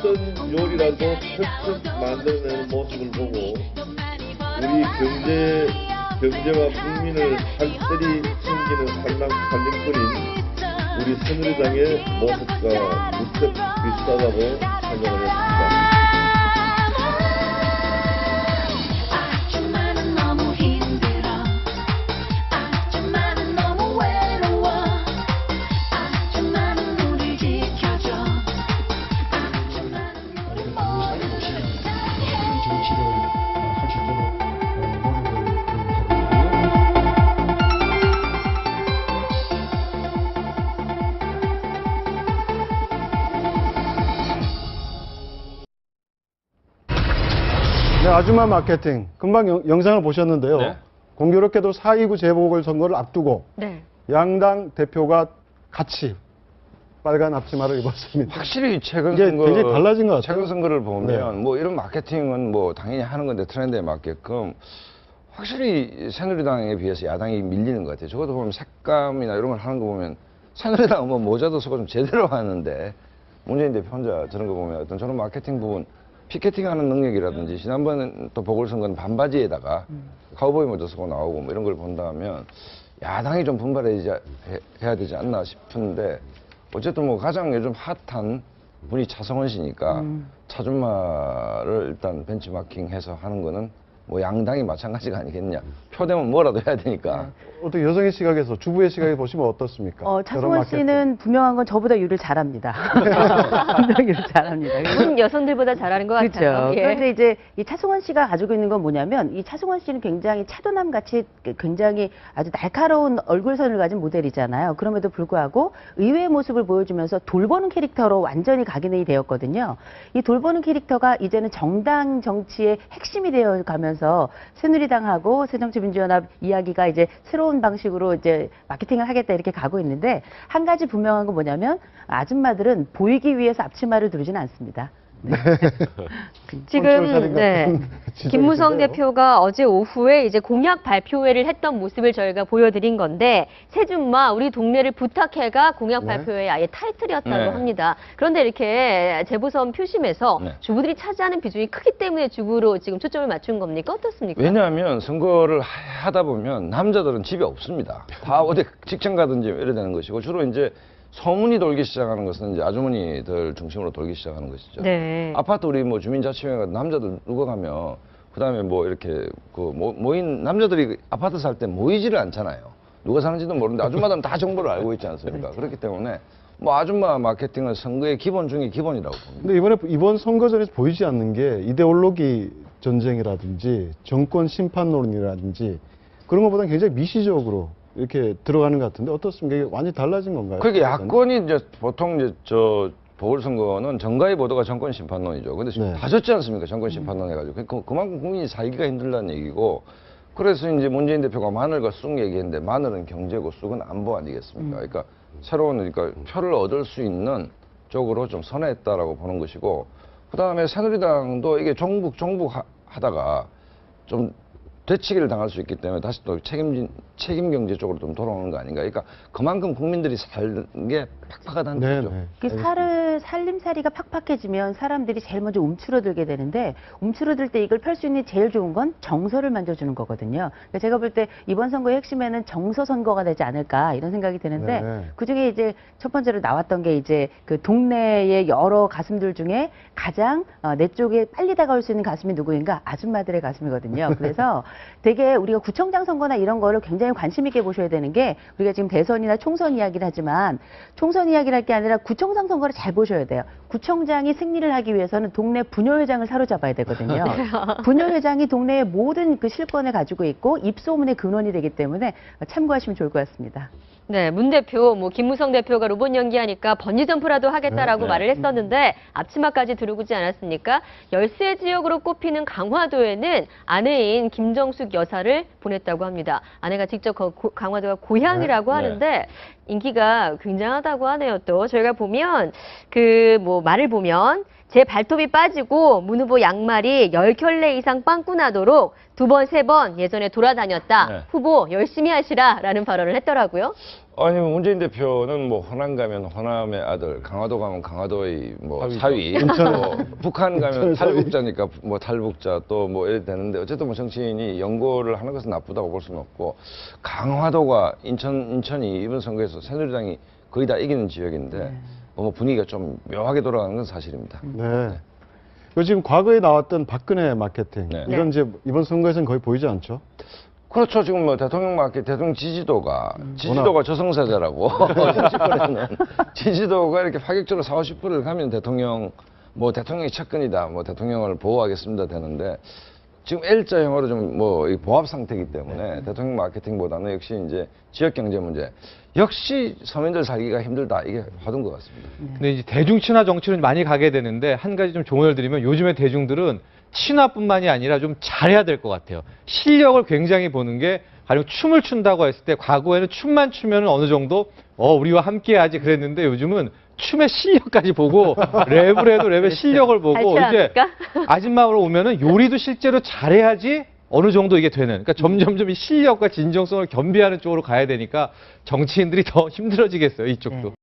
어떤 요리라도 perfect 만들어내는 모습을 보고 우리 경제와 국민을 살뜰히 챙기는 살림꾼인 우리 새누리당의 모습과 무척 비슷하다고 생각을 했습니다. 네, 아줌마 마케팅. 금방 영상을 보셨는데요. 네. 공교롭게도 4.29 재보궐선거를 앞두고 네. 양당 대표가 같이 빨간 앞치마를 입었습니다. 확실히 최근 이게 선거, 굉장히 달라진 것 같아요. 최근 선거를 보면 네. 뭐 이런 마케팅은 뭐 당연히 하는 건데 트렌드에 맞게끔 확실히 새누리당에 비해서 야당이 밀리는 것 같아요. 적어도 보면 색감이나 이런 걸 하는 거 보면 새누리당은 뭐 모자도 쓰고 좀 제대로 하는데 문재인 대표 혼자 저런 거 보면 어떤 저런 마케팅 부분 피켓팅하는 능력이라든지 지난번 또 보궐선거는 반바지에다가 카우보이 모자 쓰고 나오고 뭐 이런 걸 본다면 야당이 좀 분발해야 되지 않나 싶은데 어쨌든 뭐 가장 요즘 핫한 분이 차성원 씨니까 차준마를 일단 벤치마킹해서 하는 거는 뭐 양당이 마찬가지가 아니겠냐. 표되면 뭐라도 해야 되니까. 어떻게 여성의 시각에서 주부의 시각에 보시면 어떻습니까? 차승원 씨는 분명한 건 저보다 요리를 잘합니다. 분명 요리를 잘합니다. 여성들보다 잘하는 것 그렇죠. 같아요. 예. 그런데 이제 이 차승원 씨가 가지고 있는 건 뭐냐면 이 차승원 씨는 굉장히 차도남 같이 굉장히 아주 날카로운 얼굴선을 가진 모델이잖아요. 그럼에도 불구하고 의외의 모습을 보여주면서 돌보는 캐릭터로 완전히 각인이 되었거든요. 이 돌보는 캐릭터가 이제는 정당 정치의 핵심이 되어 가면서 새누리당하고 새정치민주연합 이야기가 이제 새로운 방식으로 이제 마케팅을 하겠다 이렇게 가고 있는데 한 가지 분명한 건 뭐냐면 아줌마들은 보이기 위해서 앞치마를 두르지는 않습니다. 지금 김무성 대표가 어제 오후에 이제 공약 발표회를 했던 모습을 저희가 보여드린 건데 새준마 우리 동네를 부탁해가 공약 발표회 아예 타이틀이었다고 합니다. 그런데 이렇게 재보선 표심에서 주부들이 차지하는 비중이 크기 때문에 주부로 지금 초점을 맞춘 겁니까? 어떻습니까? 왜냐하면 선거를 하다 보면 남자들은 집에 없습니다. 다 어디 직장 가든지 이래 되는 것이고 주로 이제 소문이 돌기 시작하는 것은 이제 아주머니들 중심으로 돌기 시작하는 것이죠. 네. 아파트 우리 뭐 주민자치회가 남자들 누가 가면 그다음에 뭐 이렇게 그 모인 남자들이 아파트 살 때 모이지를 않잖아요. 누가 사는지도 모르는데 아줌마들은 다 정보를 알고 있지 않습니까? 그렇기 때문에 뭐 아줌마 마케팅은 선거의 기본 중에 기본이라고 봅니다. 근데 이번 선거전에서 보이지 않는 게 이데올로기 전쟁이라든지 정권 심판론이라든지 그런 것보다는 굉장히 미시적으로 이렇게 들어가는 것 같은데 어떻습니까? 이게 완전히 달라진 건가요? 그게 야권이 이제 보통 이제 보궐선거는 정가의 보도가 정권 심판론이죠. 근데 지금 다 졌지 않습니까? 정권 심판론 해가지고. 그만큼 국민이 살기가 힘들다는 얘기고 그래서 이제 문재인 대표가 마늘과 쑥 얘기했는데 마늘은 경제고 쑥은 안보 아니겠습니까? 그러니까 새로운 표를 얻을 수 있는 쪽으로 좀 선회했다라고 보는 것이고 그다음에 새누리당도 이게 종북 하다가 좀 되치기를 당할 수 있기 때문에 다시 또 책임 경제 쪽으로 좀 돌아오는 거 아닌가. 그러니까 그만큼 국민들이 사는 게 팍팍하다는 거죠. 그 살림살이가 팍팍해지면 사람들이 제일 먼저 움츠러들게 되는데 움츠러들 때 이걸 펼 수 있는 제일 좋은 건 정서를 만져주는 거거든요. 그러니까 제가 볼 때 이번 선거의 핵심에는 정서 선거가 되지 않을까 이런 생각이 드는데 그중에 이제 첫 번째로 나왔던 게 이제 그 동네의 여러 가슴들 중에 가장 내 쪽에 빨리 다가올 수 있는 가슴이 누구인가? 아줌마들의 가슴이거든요. 그래서 되게 우리가 구청장 선거나 이런 거를 굉장히 관심 있게 보셔야 되는 게 우리가 지금 대선이나 총선 이야기를 하지만 총선 이야기를 할 게 아니라 구청장 선거를 잘 보셔야 돼요. 구청장이 승리를 하기 위해서는 동네 부녀회장을 사로잡아야 되거든요. 부녀회장이 동네의 모든 그 실권을 가지고 있고 입소문의 근원이 되기 때문에 참고하시면 좋을 것 같습니다. 네, 문 대표, 김무성 대표가 로봇 연기하니까 번지점프라도 하겠다라고 말을 했었는데 앞치마까지 두르지 않았습니까? 열세 지역으로 꼽히는 강화도에는 아내인 김정숙 여사를 보냈다고 합니다. 아내가 직접 강화도가 고향이라고 하는데 인기가 굉장하다고 하네요. 또 저희가 보면 그 뭐 말을 보면 제 발톱이 빠지고 문 후보 양말이 10켤레 이상 빵꾸 나도록 2번, 3번 예전에 돌아다녔다. 네. 후보 열심히 하시라라는 발언을 했더라고요. 아니 문재인 대표는 뭐 호남 가면 호남의 아들, 강화도 가면 강화도의 뭐 사위, 뭐 북한 가면 탈북자니까 뭐 탈북자 또 뭐 이래 되는데 어쨌든 뭐 정치인이 연고를 하는 것은 나쁘다고 볼 수는 없고 강화도가 인천이 이번 선거에서 새누리당이 거의 다 이기는 지역인데 뭐 분위기가 좀 묘하게 돌아가는 건 사실입니다. 네. 그 지금 과거에 나왔던 박근혜 마케팅 네. 이건 이제 이번 선거에서는 거의 보이지 않죠? 그렇죠. 지금 뭐 대통령 지지도가 저승사자라고 정치권에서는 지지도가 이렇게 파격적으로 40~50%를 가면 대통령이 측근이다. 뭐 대통령을 보호하겠습니다 되는데 지금 L자형으로 좀 뭐 보합 상태이기 때문에 대통령 마케팅보다는 역시 이제 지역 경제 문제 역시 서민들 살기가 힘들다 이게 화두인 것 같습니다. 근데 이제 대중 친화 정치로 많이 가게 되는데 한 가지 좀 조언을 드리면 요즘의 대중들은 친화뿐만이 아니라 좀 잘해야 될 것 같아요. 실력을 굉장히 보는 게 가령 춤을 춘다고 했을 때 과거에는 춤만 추면 어느 정도 우리와 함께 하지 그랬는데 요즘은 춤의 실력까지 보고 랩을 해도 랩의 실력을 보고 이제 아줌마로 오면은 요리도 실제로 잘해야지 어느 정도 이게 되는. 그러니까 점점점 이 실력과 진정성을 겸비하는 쪽으로 가야 되니까 정치인들이 더 힘들어지겠어요, 이쪽도.